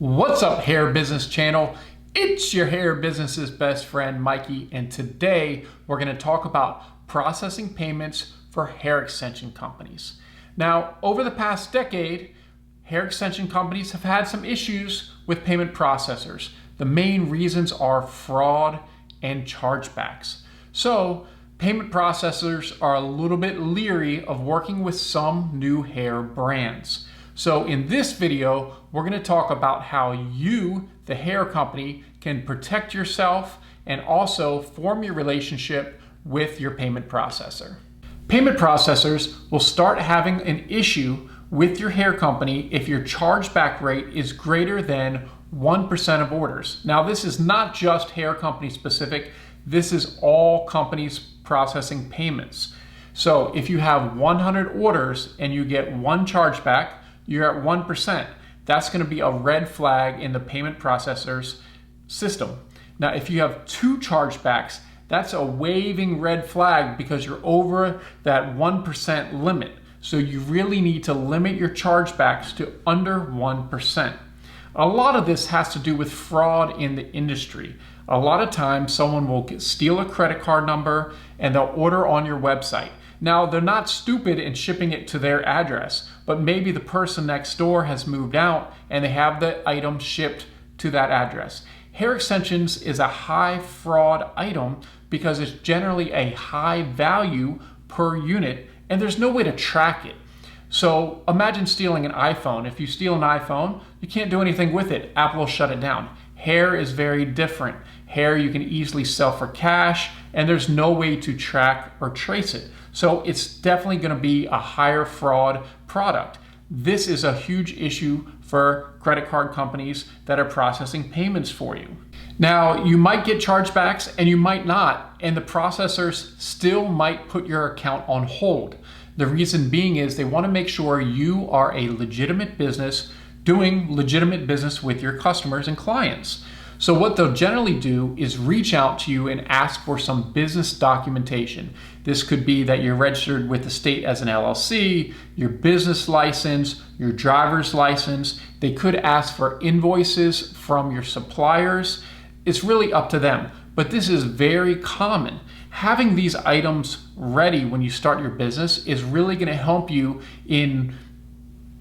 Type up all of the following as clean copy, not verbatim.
What's up, Hair Business Channel? It's your hair business's best friend, Mikey, and today we're going to talk about processing payments for hair extension companies. Now, over the past decade, hair extension companies have had some issues with payment processors. The main reasons are fraud and chargebacks. So, payment processors are a little bit leery of working with some new hair brands. So in this video, we're going to talk about how you, the hair company, can protect yourself and also form your relationship with your payment processor. Payment processors will start having an issue with your hair company if your chargeback rate is greater than 1% of orders. Now, this is not just hair company specific. This is all companies processing payments. So if you have 100 orders and you get one chargeback, you're at 1%. That's going to be a red flag in the payment processor's system. Now, if you have two chargebacks, that's a waving red flag because you're over that 1% limit. So you really need to limit your chargebacks to under 1%. A lot of this has to do with fraud in the industry. A lot of times someone will steal a credit card number and they'll order on your website. Now, they're not stupid in shipping it to their address, but maybe the person next door has moved out and they have the item shipped to that address. Hair extensions is a high fraud item because it's generally a high value per unit and there's no way to track it. So imagine stealing an iPhone. If you steal an iPhone, you can't do anything with it. Apple will shut it down. Hair is very different. Hair you can easily sell for cash and there's no way to track or trace it. So it's definitely going to be a higher fraud product. This is a huge issue for credit card companies that are processing payments for you. Now, you might get chargebacks and you might not, and the processors still might put your account on hold. The reason being is they want to make sure you are a legitimate business doing legitimate business with your customers and clients. So what they'll generally do is reach out to you and ask for some business documentation. This could be that you're registered with the state as an LLC, your business license, your driver's license. They could ask for invoices from your suppliers. It's really up to them, but this is very common. Having these items ready when you start your business is really going to help you in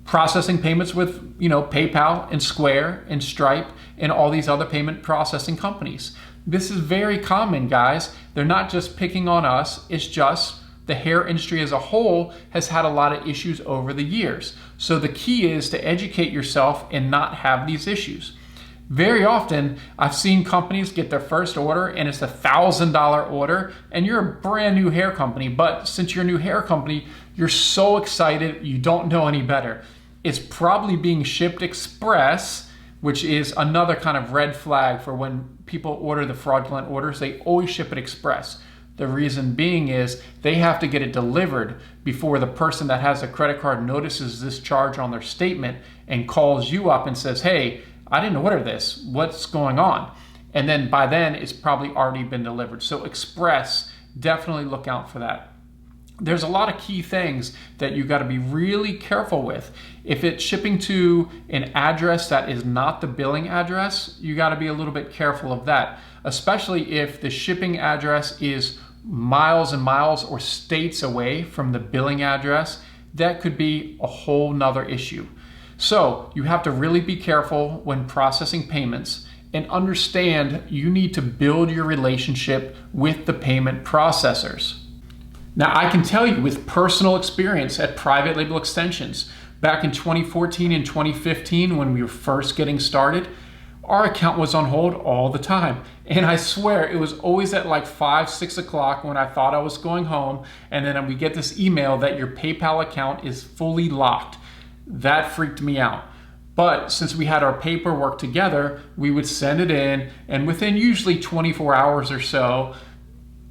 processing payments with, PayPal and Square and Stripe and all these other payment processing companies. This is very common, guys. They're not just picking on us. It's just the hair industry as a whole has had a lot of issues over the years. So the key is to educate yourself and not have these issues. Very often, I've seen companies get their first order and it's $1,000 order and you're a brand new hair company, but since you're a new hair company, you're so excited you don't know any better. It's probably being shipped express, which is another kind of red flag for when people order the fraudulent orders. They always ship it express. The reason being is they have to get it delivered before the person that has a credit card notices this charge on their statement and calls you up and says, hey, I didn't order this. What's going on? And then by then it's probably already been delivered. So express, definitely look out for that. There's a lot of key things that you got to be really careful with. If it's shipping to an address that is not the billing address, you got to be a little bit careful of that, especially if the shipping address is miles and miles or states away from the billing address. That could be a whole nother issue. So you have to really be careful when processing payments and understand you need to build your relationship with the payment processors. Now, I can tell you with personal experience at Private Label Extensions, back in 2014 and 2015 when we were first getting started, our account was on hold all the time. And I swear it was always at like 5, 6 o'clock when I thought I was going home. And then we get this email that your PayPal account is fully locked. That freaked me out. But since we had our paperwork together, we would send it in and within usually 24 hours or so,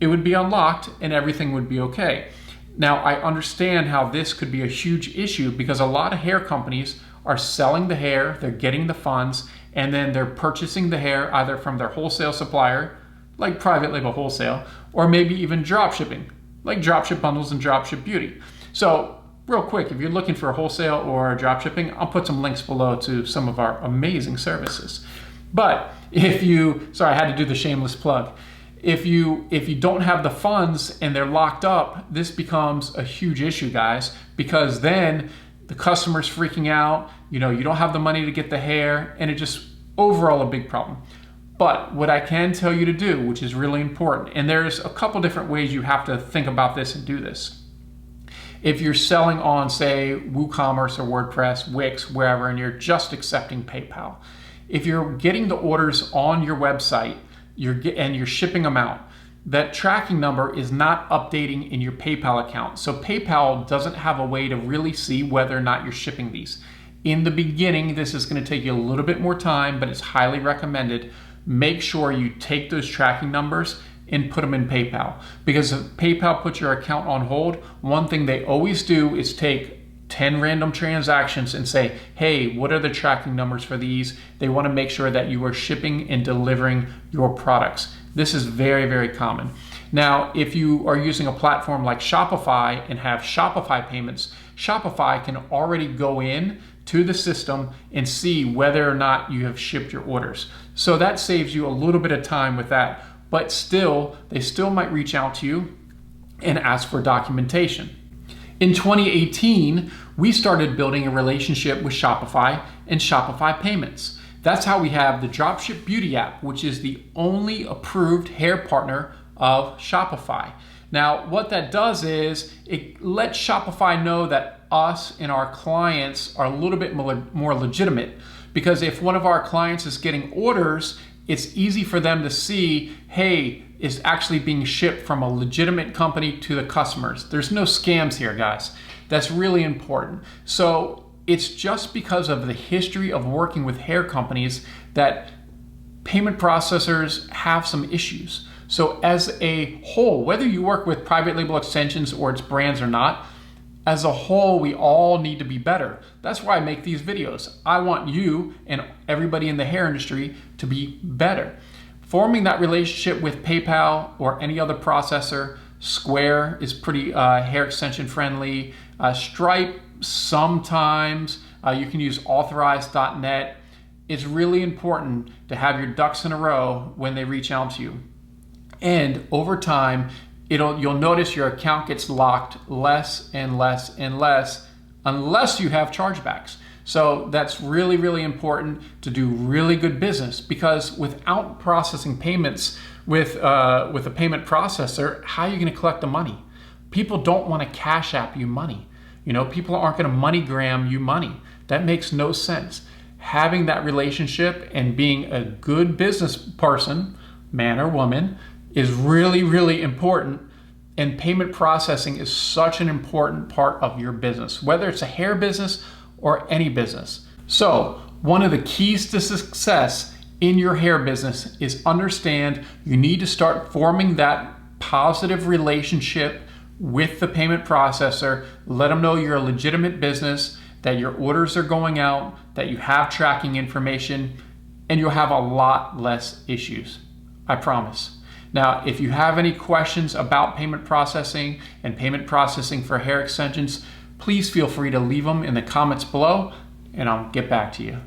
it would be unlocked and everything would be okay. Now, I understand how this could be a huge issue because a lot of hair companies are selling the hair, they're getting the funds, and then they're purchasing the hair either from their wholesale supplier, like Private Label Wholesale, or maybe even drop shipping, like Dropship Bundles and Dropship Beauty. So real quick, if you're looking for wholesale or drop shipping, I'll put some links below to some of our amazing services. But if you, sorry, I had to do the shameless plug. If you don't have the funds and they're locked up, this becomes a huge issue, guys, because then the customer's freaking out, you don't have the money to get the hair, and it just overall a big problem. But what I can tell you to do, which is really important, and there's a couple different ways you have to think about this and do this. If you're selling on, say, WooCommerce or WordPress, Wix, wherever, and you're just accepting PayPal, if you're getting the orders on your website and you're shipping them out, that tracking number is not updating in your PayPal account. So PayPal doesn't have a way to really see whether or not you're shipping these. In the beginning, this is going to take you a little bit more time, but it's highly recommended. Make sure you take those tracking numbers and put them in PayPal. Because if PayPal puts your account on hold, one thing they always do is take 10 random transactions and say, hey, what are the tracking numbers for these? They want to make sure that you are shipping and delivering your products. This is very, very common. Now, if you are using a platform like Shopify and have Shopify Payments, Shopify can already go in to the system and see whether or not you have shipped your orders. So that saves you a little bit of time with that, but still, they still might reach out to you and ask for documentation. In 2018, we started building a relationship with Shopify and Shopify Payments. That's how we have the Dropship Beauty app, which is the only approved hair partner of Shopify. Now, what that does is it lets Shopify know that us and our clients are a little bit more legitimate, because if one of our clients is getting orders, it's easy for them to see, hey, is actually being shipped from a legitimate company to the customers. There's no scams here, guys. That's really important. So it's just because of the history of working with hair companies that payment processors have some issues. So as a whole, whether you work with private label extensions or its brands or not, as a whole, we all need to be better. That's why I make these videos. I want you and everybody in the hair industry to be better. Forming that relationship with PayPal or any other processor, Square is pretty hair extension friendly. Stripe sometimes. You can use authorize.net. It's really important to have your ducks in a row when they reach out to you. And over time, you'll notice your account gets locked less and less and less unless you have chargebacks. So that's really, really important to do really good business, because without processing payments with a payment processor, how are you going to collect the money? People don't want to Cash App you money. People aren't going to MoneyGram you money. That makes no sense. Having that relationship and being a good business person, man or woman, is really, really important. And payment processing is such an important part of your business, whether it's a hair business or any business. So one of the keys to success in your hair business is understand you need to start forming that positive relationship with the payment processor. Let them know you're a legitimate business, that your orders are going out, that you have tracking information, and you'll have a lot less issues. I promise. Now, if you have any questions about payment processing and payment processing for hair extensions, please feel free to leave them in the comments below, and I'll get back to you.